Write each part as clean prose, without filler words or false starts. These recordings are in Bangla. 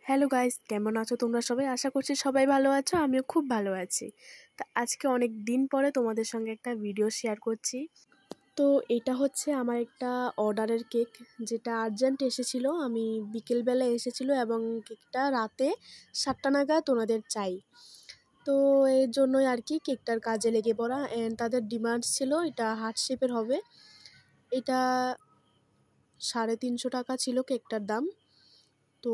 হ্যালো গাইস, কেমন আছো তোমরা সবাই? আশা করছি সবাই ভালো আছো, আমিও খুব ভালো আছি। তা আজকে অনেক দিন পরে তোমাদের সঙ্গে একটা ভিডিও শেয়ার করছি। তো এটা হচ্ছে আমার একটা অর্ডারের কেক, যেটা আর্জেন্ট এসেছিল। আমি বিকেলবেলা এসেছিল এবং কেকটা রাতে 7টা নাগাদ ওনাদের চাই। তো এর জন্যই আর কি কেকটার কাজে লেগে পড়া। অ্যান্ড তাদের ডিমান্ড ছিল এটা হার্ট শেপের হবে। এটা 350 টাকা ছিল কেকটার দাম। তো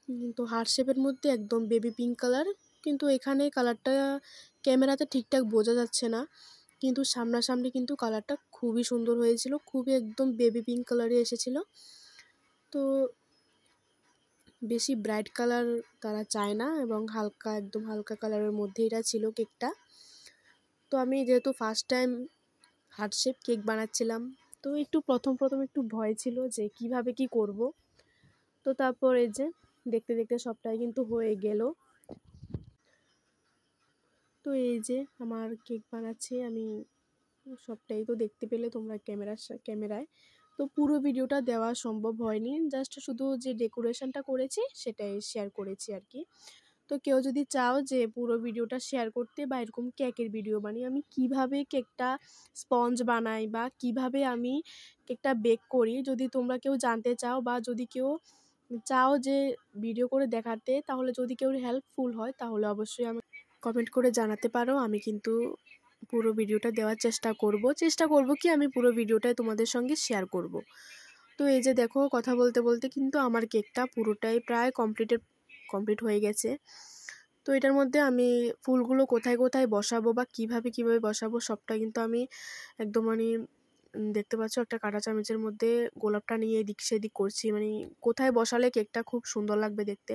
কিন্তু হার্ট শেপের মধ্যে একদম বেবি পিঙ্ক কালার, কিন্তু এখানে কালারটা ক্যামেরাতে ঠিকঠাক বোঝা যাচ্ছে না, কিন্তু সামনাসামনি কিন্তু কালারটা খুবই সুন্দর হয়েছিল, খুবই একদম বেবি পিঙ্ক কালারে এসেছিল। তো বেশি ব্রাইট কালার তারা চায় না এবং হালকা একদম হালকা কালারের মধ্যে এটা ছিল কেকটা। তো আমি যেহেতু first time heart shape cake বানাচ্ছিলাম, তো একটু প্রথম একটু ভয় ছিল যে কিভাবে কি করব। তো তারপর এই যে দেখতে দেখতে সবটাই কিন্তু হয়ে গেল। তো এই যে আমার কেক বানাচ্ছি আমি, সবটাই তো দেখতে পেলে তোমরা ক্যামেরায়। তো পুরো ভিডিওটা দেওয়া সম্ভব হয়নি, জাস্ট শুধু যে ডেকোরেশনটা করেছি সেটাই শেয়ার করেছি আর কি। তো কেউ যদি চাও যে পুরো ভিডিওটা শেয়ার করতে বা এরকম কেকের ভিডিও বানিয়ে আমি কিভাবে কেকটা স্পঞ্জ বানাই বা কিভাবে আমি কেকটা বেক করি, যদি তোমরা কেউ জানতে চাও বা যদি কেউ চাও যে ভিডিও করে দেখাতে, তাহলে যদি কেউ হেল্পফুল হয় তাহলে অবশ্যই আমি কমেন্ট করে জানাতে পারো। আমি কিন্তু পুরো ভিডিওটা দেওয়ার চেষ্টা করব কি আমি পুরো ভিডিওটাই তোমাদের সঙ্গে শেয়ার করব। তো এই যে দেখো, কথা বলতে বলতে কিন্তু আমার কেকটা পুরোটাই প্রায় কমপ্লিট হয়ে গেছে। তো এটার মধ্যে আমি ফুলগুলো কোথায় কোথায় বসাবো বা কিভাবে বসাবো সবটা কিন্তু আমি একদম দেখতে পাচ্ছ একটা কাঁটা চামচের মধ্যে গোলাপটা নিয়ে এদিক সেদিক করছি, কোথায় বসালে কেকটা খুব সুন্দর লাগবে দেখতে।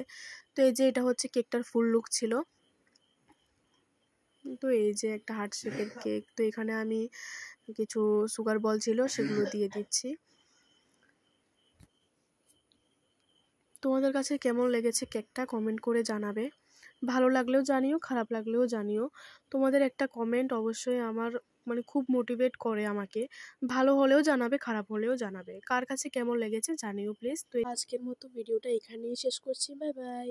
তো এই যে এটা হচ্ছে কেকটার ফুল লুক ছিল। তো এই যে একটা হার্ট শেপের কেক, তো এখানে আমি কিছু সুগার বল ছিল সেগুলো দিয়ে দিচ্ছি। তোমাদের কাছে কেমন লেগেছে কেকটা কমেন্ট করে জানাবে। ভালো লাগলেও জানিও, খারাপ লাগলেও জানিও। তোমাদের একটা কমেন্ট অবশ্যই আমার খুব মোটিভেট করে আমাকে। ভালো হলেও জানাবে, খারাপ হলেও জানাবে। কার কাছে কেমন লেগেছে জানিও প্লিজ। তো আজকের মতো ভিডিওটা এখানেই শেষ করছি। Bye bye.